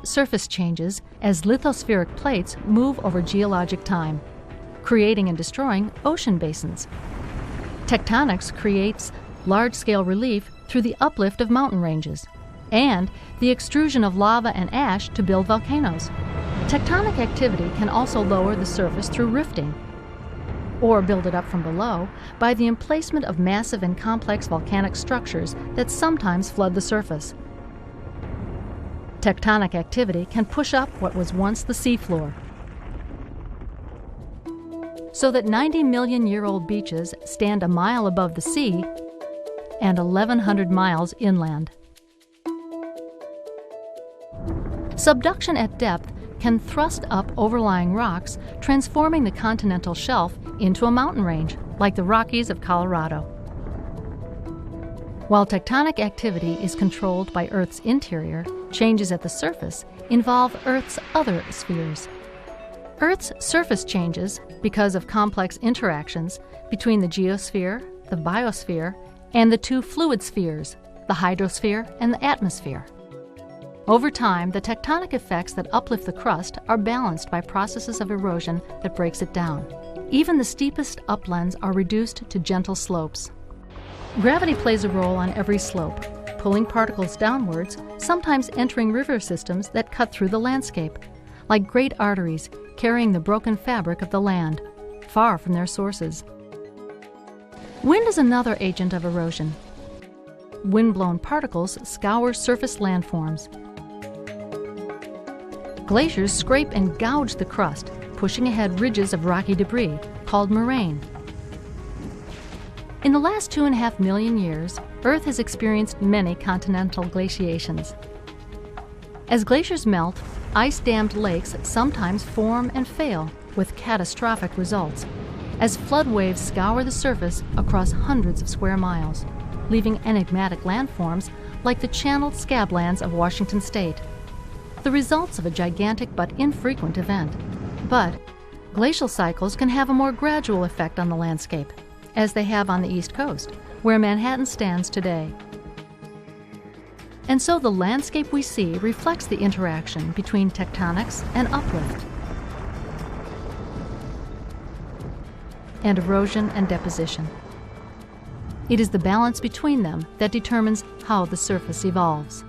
Surface changes as lithospheric plates move over geologic time, creating and destroying ocean basins. Tectonics creates large-scale relief through the uplift of mountain ranges and the extrusion of lava and ash to build volcanoes. Tectonic activity can also lower the surface through rifting, or build it up from below by the emplacement of massive and complex volcanic structures that sometimes flood the surface. Tectonic activity can push up what was once the seafloor, so that 90-million-year-old beaches stand a mile above the sea and 1,100 miles inland. Subduction at depth can thrust up overlying rocks, transforming the continental shelf into a mountain range, like the Rockies of Colorado. While tectonic activity is controlled by Earth's interior, changes at the surface involve Earth's other spheres. Earth's surface changes because of complex interactions between the geosphere, the biosphere, and the two fluid spheres, the hydrosphere and the atmosphere. Over time, the tectonic effects that uplift the crust are balanced by processes of erosion that breaks it down. Even the steepest uplands are reduced to gentle slopes. Gravity plays a role on every slope, pulling particles downwards, sometimes entering river systems that cut through the landscape, like great arteries carrying the broken fabric of the land, far from their sources. Wind is another agent of erosion. Wind-blown particles scour surface landforms. Glaciers scrape and gouge the crust, pushing ahead ridges of rocky debris, called moraine. In the last 2.5 million years, Earth has experienced many continental glaciations. As glaciers melt, ice-dammed lakes sometimes form and fail, with catastrophic results, as flood waves scour the surface across hundreds of square miles, leaving enigmatic landforms like the channeled scablands of Washington State, the results of a gigantic but infrequent event. But glacial cycles can have a more gradual effect on the landscape, as they have on the East Coast, where Manhattan stands today. And so the landscape we see reflects the interaction between tectonics and uplift, and erosion and deposition. It is the balance between them that determines how the surface evolves.